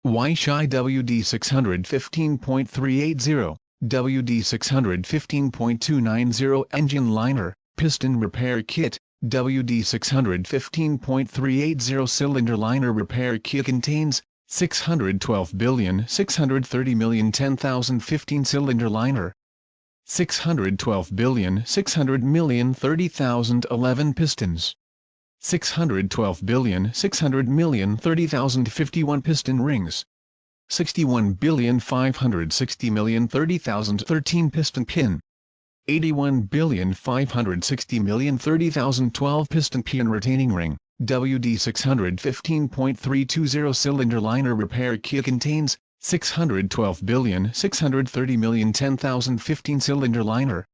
Weichai WD615.380, WD615.290 engine liner, piston repair kit, WD615.380 cylinder liner repair kit contains 612,630,010,015 cylinder liner, 612,600,030,011 pistons, 612,600,030,051 piston rings, 61,560,030,013 piston pin, 81,560,030,012 piston pin retaining ring. WD615.320 cylinder liner repair kit contains 612,630,010,015 cylinder liner,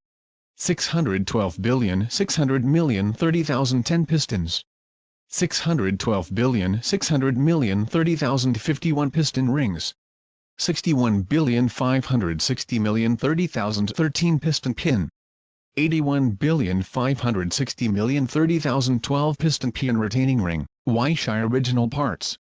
612,600,030,010 pistons, 612,600,030,051 piston rings, 61,560,030,013 piston pin, 81,560,030,012 piston pin retaining ring. Weichai original parts.